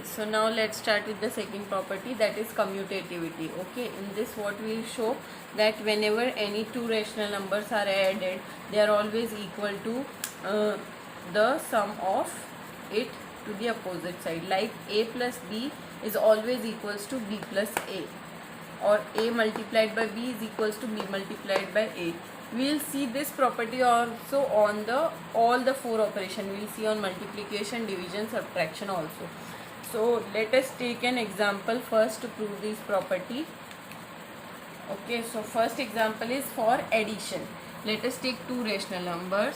so now let's start with the second property, that is commutativity. Okay, in this what we will show that whenever any two rational numbers are added, they are always equal to the sum of it to the opposite side. Like a plus b is always equals to b plus a, or a multiplied by b is equals to b multiplied by a. We will see this property also on the all the four operation. We will see on multiplication, division, subtraction also. So let us take an example first to prove this property. Okay, so first example is for addition. Let us take two rational numbers.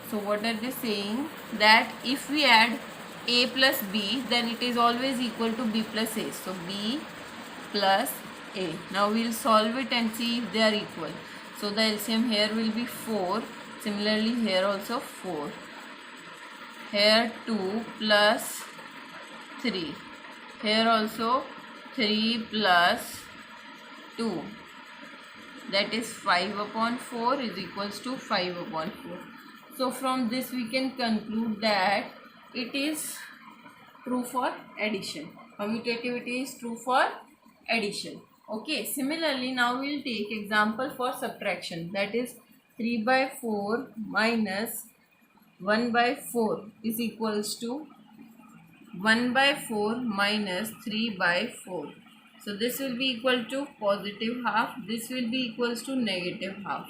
So what are they saying? That if we add a plus b, then it is always equal to b plus a. So b plus a. Now we will solve it and see if they are equal. So the LCM here will be 4. Similarly here also 4. Here 2 plus 3. Here also 3 plus 2. That is 5 upon 4 is equals to 5 upon 4. So from this we can conclude that it is true for addition. Commutativity is true for addition. Okay, similarly now we will take example for subtraction, that is 3 by 4 minus 1 by 4 is equals to 1 by 4 minus 3 by 4. So this will be equal to positive half, this will be equals to negative half.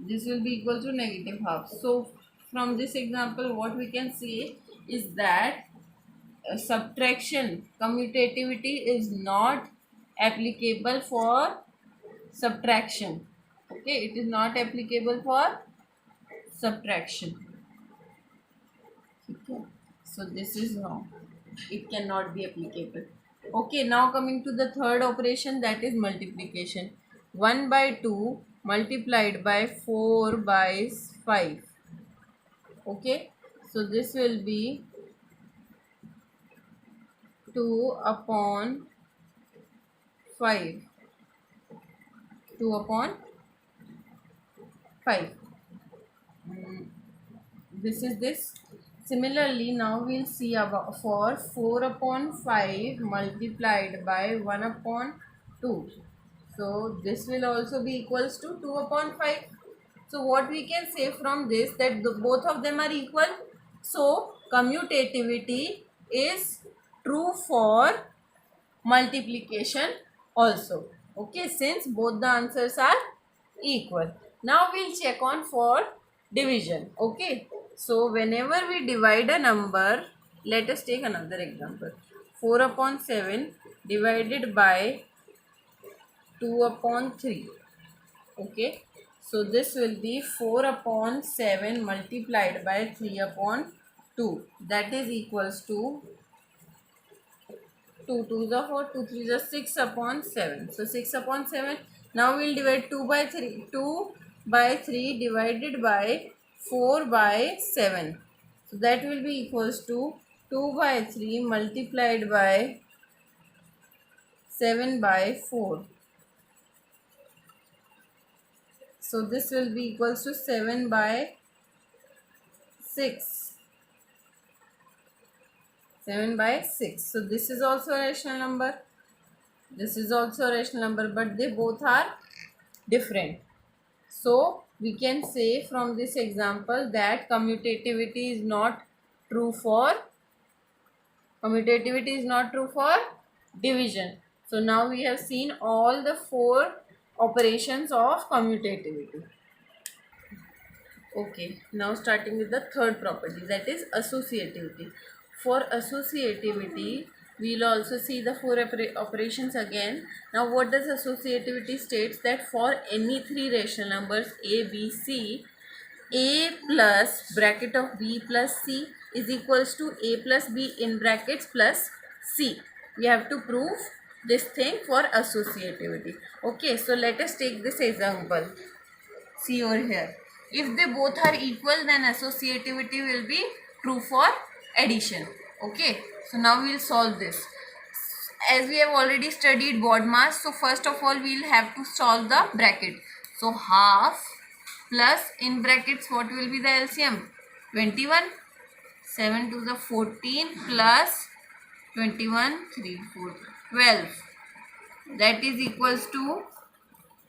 This will be equal to negative half. So from this example what we can say is that subtraction commutativity is not applicable for subtraction. Okay, it is not applicable for subtraction. Okay, so this is wrong, it cannot be applicable. Okay, now coming to the third operation, that is multiplication. 1 by 2 multiplied by 4 by 5. Okay, so this will be 2 upon 5. 2 upon 5. This is this. Similarly, now we will see about for 4 upon 5 multiplied by 1 upon 2. So this will also be equals to 2 upon 5. So what we can say from this, that both of them are equal. So commutativity is true for multiplication also. Okay, since both the answers are equal. Now we'll check on for division. Okay, so whenever we divide a number, let us take another example. 4 upon 7 divided by 2 upon 3. Okay, so this will be 4 upon 7 multiplied by 3 upon 2. That is equals to 2 2 the 4, 2 3 the 6 upon 7. So 6 upon 7. Now we will divide 2 by 3. 2 by 3 divided by 4 by 7. So that will be equals to 2 by 3 multiplied by 7 by 4. So this will be equals to 7 by 6. 7 by 6. So this is also a rational number. This is also a rational number, but they both are different. So we can say from this example that commutativity is not true for division. So now we have seen all the four operations of commutativity. Okay, now starting with the third property, that is associativity. For associativity, we will also see the four operations again. Now what does associativity states? That for any three rational numbers a, b, c, a plus bracket of b plus c is equals to a plus b in brackets plus c. We have to prove this thing for associativity. Okay, so let us take this example. See over here. If they both are equal, then associativity will be true for addition. Okay, so now we will solve this. As we have already studied BODMAS, so first of all we will have to solve the bracket. So half plus in brackets what will be the LCM? 21. 7 to the 14 plus 21, 3, 4, 12. That is equals to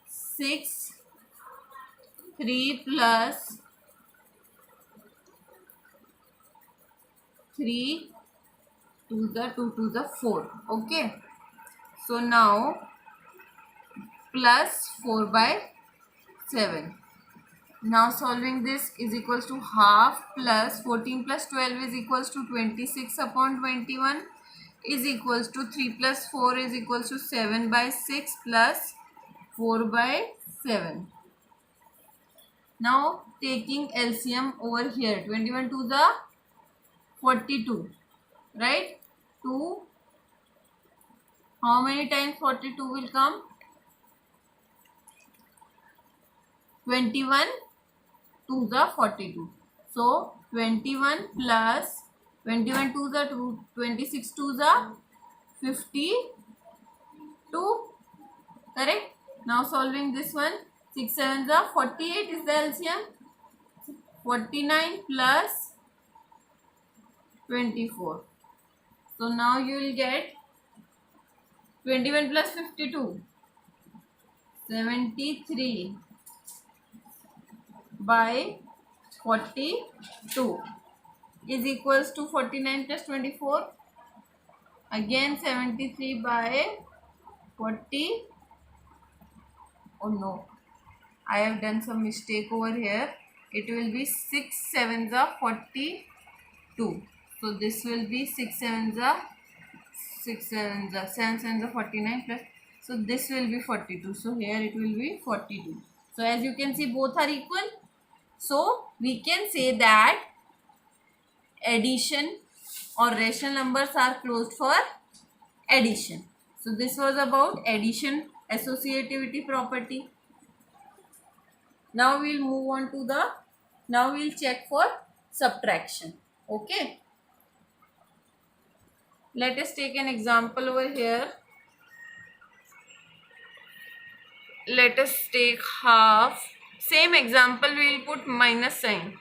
6, 3 plus 3 to the 2 to the 4. Okay. So now plus 4 by 7. Now solving this is equals to half plus 14 plus 12 is equals to 26 upon 21 is equals to 3 plus 4 is equals to 7 by 6 plus 4 by 7. Now taking LCM over here, 21 to the 42, right? 2, how many times 42 will come? 21 to the 42. So 21 plus 21 to the 26 to the 52, correct? Now solving this one, 6 7 the 48 is the LCM. 49 plus 24. So now you will get 21 plus 52, 73 by 42 is equals to 49 plus 24, again 73 by 40. Oh no, I have done some mistake over here. It will be 6 7 the 42. So this will be 6 7 the 7 7 the 49 plus. So this will be 42. So here it will be 42. So as you can see, both are equal. So we can say that addition or rational numbers are closed for addition. So this was about addition associativity property. Now we'll move on to now we'll check for subtraction. Okay. Let us take an example over here. Let us take half. Same example, we will put minus sign.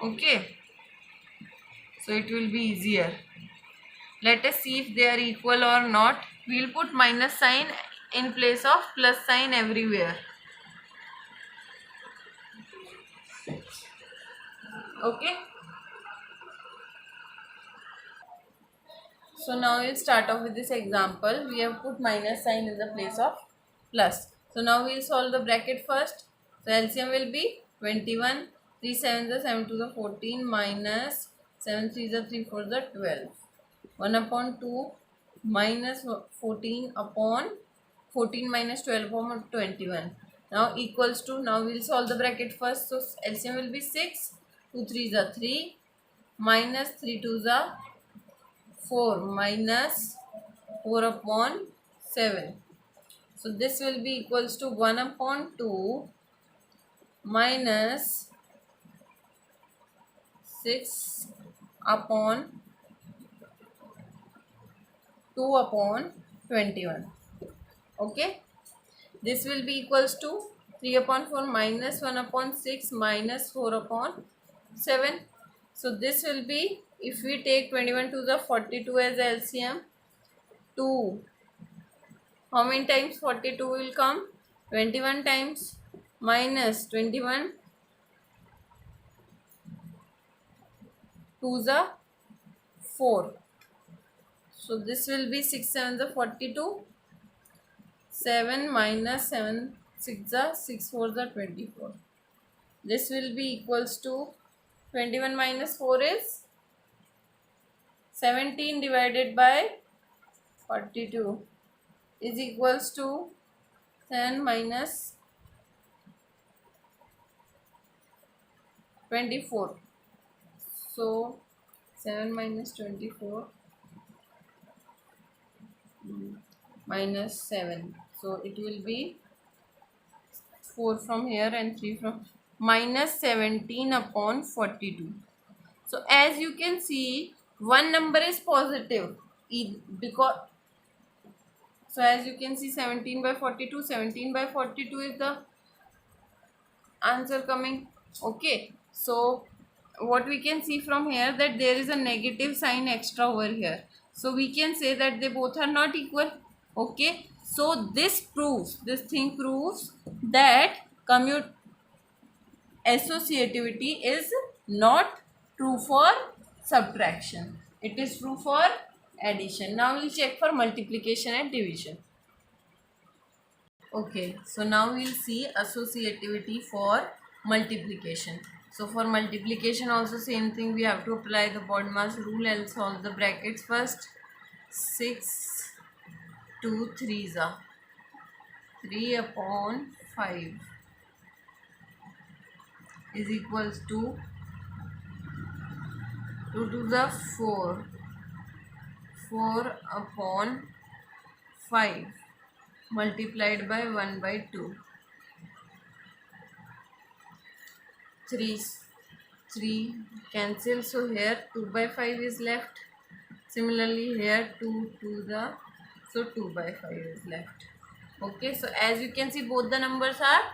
Okay. So it will be easier. Let us see if they are equal or not. We will put minus sign in place of plus sign everywhere. Okay. So now we'll start off with this example. We have put minus sign in the place of plus. So now we'll solve the bracket first. So LCM will be 21, 3 7 the 7 to the 14 minus 7 3 the 3 4 the 12. 1 upon 2 minus 14 upon 14 minus 12 upon 21. Now equals to, now we'll solve the bracket first. So LCM will be 6, 2 3 the 3 minus 3 2 the 4 minus 4 upon 7. So this will be equals to 1 upon 2 minus 6 upon 2 upon 21. Okay. This will be equals to 3 upon 4 minus 1 upon 6 minus 4 upon 7. So this will be, if we take 21 to the 42 as LCM, 2. How many times 42 will come? 21 times minus 21. 2 the 4. So this will be 6 7 the 42. 7 minus 7 6 the 6 4 the 24. This will be equals to 21 minus 4 is 17 divided by 42 is equals to 10 minus 24. So 7 minus 24 minus 7. So it will be 4 from here and 3 from minus 17 upon 42. So as you can see, one number is positive because, so as you can see, 17 by 42, 17 by 42 is the answer coming. Okay, so what we can see from here, that there is a negative sign extra over here, so we can say that they both are not equal. Okay, so this thing proves that commute associativity is not true for subtraction, it is true for addition. Now we'll check for multiplication and division. Okay, so now we'll see associativity for multiplication. So for multiplication also same thing, we have to apply the BODMAS rule and solve the brackets first. 6 2 3s are 3 upon 5 is equals to 2 to the 4, 4 upon 5 multiplied by 1 by 2. 3 cancel, so here 2 by 5 is left. Similarly here 2 to the, so 2 by 5 is left. Okay, so as you can see both the numbers are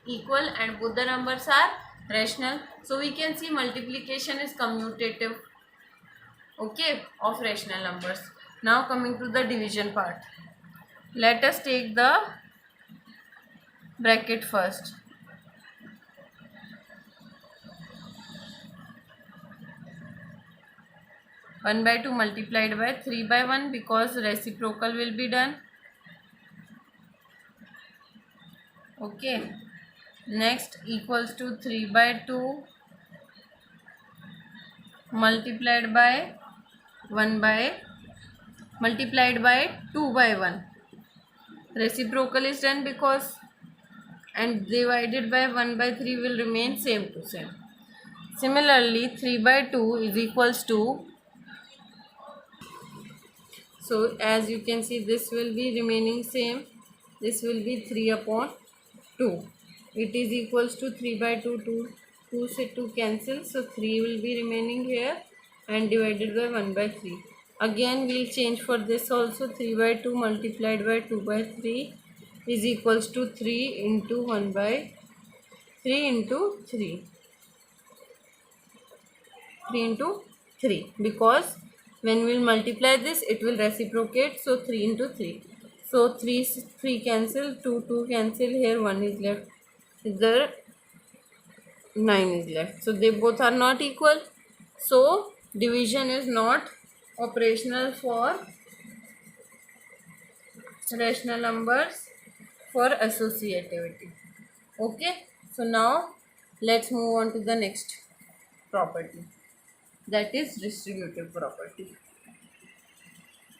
equal and both the numbers are rational, so we can see multiplication is commutative, okay, of rational numbers. Now coming to the division part, let us take the bracket first. 1 by 2 multiplied by 3 by 1 because reciprocal will be done. Okay, next equals to 3 by 2 multiplied by 1 by multiplied by 2 by 1. Reciprocal is done because, and divided by 1 by 3 will remain same to same. Similarly 3 by 2 is equals to, so as you can see this will be remaining same, this will be 3 upon 2. It is equals to 3 by 2, 2 से 2 cancel, so 3 will be remaining here and divided by 1 by 3. Again we will change for this also. 3 by 2 multiplied by 2 by 3 is equals to 3 into 1 by 3 into 3. 3 into 3 because when we will multiply this it will reciprocate, so 3 into 3. So 3 cancel, 2 cancel, here 1 is left, there 9 is left. So they both are not equal, so division is not operational for rational numbers for associativity. Okay, so now let's move on to the next property, that is distributive property.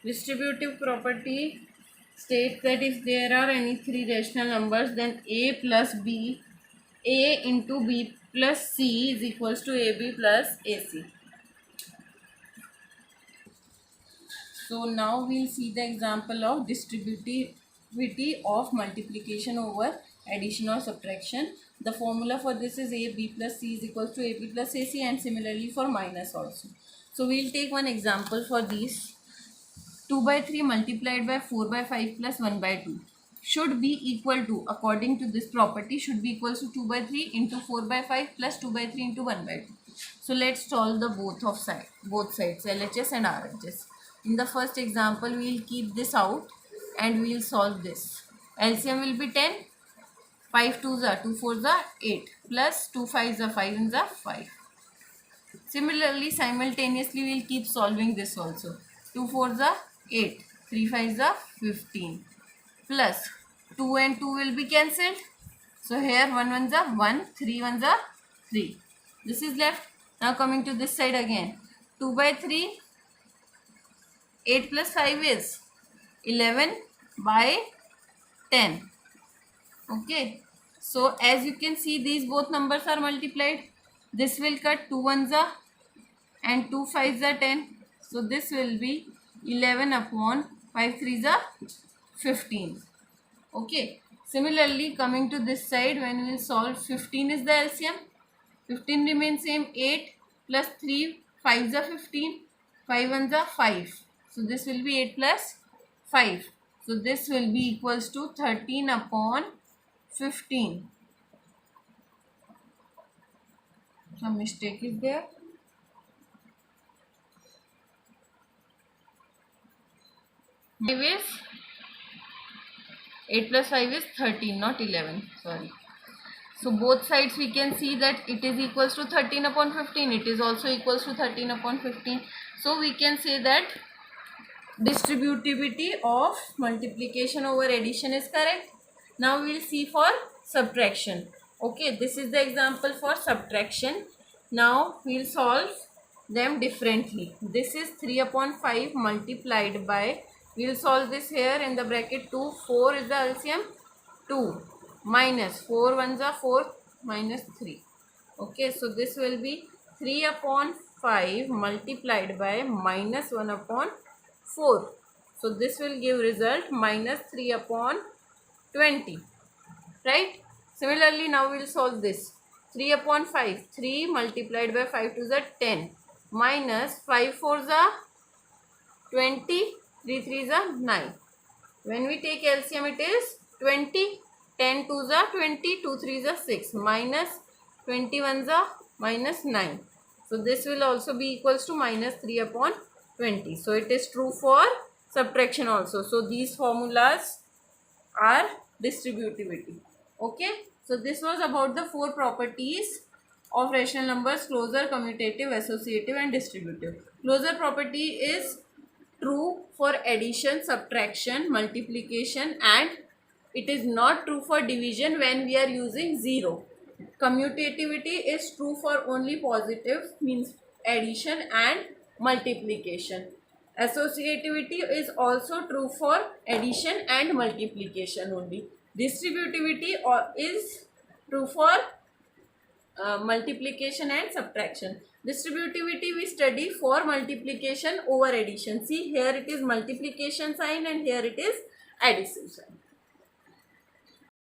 Distributive property states that if there are any three rational numbers, then a plus b, a into b plus c is equals to ab plus ac. So now we'll see the example of distributivity of multiplication over addition or subtraction. The formula for this is ab plus c is equals to ab plus ac, and similarly for minus also. So we'll take one example for these. 2 by 3 multiplied by 4 by 5 plus 1 by 2 should be equal to, according to this property, should be equals to 2 by 3 into 4 by 5 plus 2 by 3 into 1 by 2. So let's solve the both sides, LHS and RHS. In the first example, we will keep this out and we will solve this. LCM will be 10, 5 2s are 2 4s are 8 plus 2 5s are 5 1s are 5. Similarly, simultaneously we will keep solving this also. 2 4s are 8, 3 5s are 15 plus 2 and 2 will be cancelled. So here 1 1s are 1, 3 1s are 3. This is left. Now coming to this side again. 2 by 3, 8 plus 5 is 11 by 10. Okay. So as you can see, these both numbers are multiplied. This will cut 2 1s are and 2 5s are 10. So this will be 11 upon 5 3s are 15. Okay. Similarly, coming to this side, when we will solve, 15 is the LCM. 15 remains same. 8 plus 3 5s are 15. 5 1s are 5. So this will be 8 plus 5. So this will be equals to 13 upon 15. some mistake is there. 5 is 8 plus 5 is 13, not 11. Sorry. So both sides we can see that it is equals to 13 upon 15. It is also equals to 13 upon 15. So we can say that distributivity of multiplication over addition is correct. Now we will see for subtraction. Okay, this is the example for subtraction. Now we will solve them differently. This is 3 upon 5 multiplied by, we will solve this here in the bracket 2. 4 is the LCM, 2 minus 4 ones are 4 minus 3. Okay, so this will be 3 upon 5 multiplied by minus 1 upon 4. So this will give result minus 3 upon 20. Right? Similarly, now we will solve this. 3 upon 5. 3 multiplied by 5 to the 10. Minus 5 4s are 20. 3 3s are 9. When we take LCM, it is 20. 10 2s are 20. 2 3s are 6. Minus 21s are minus 9. So this will also be equals to minus 3 upon 20. So it is true for subtraction also. So these formulas are distributivity. Okay. So this was about the 4 properties of rational numbers: closure, commutative, associative and distributive. Closure property is true for addition, subtraction, multiplication, and it is not true for division when we are using 0. Commutativity is true for only positive, means addition and multiplication. Associativity is also true for addition and multiplication only. Distributivity is true for multiplication and subtraction. Distributivity we study for multiplication over addition. See, here it is multiplication sign and here it is addition sign.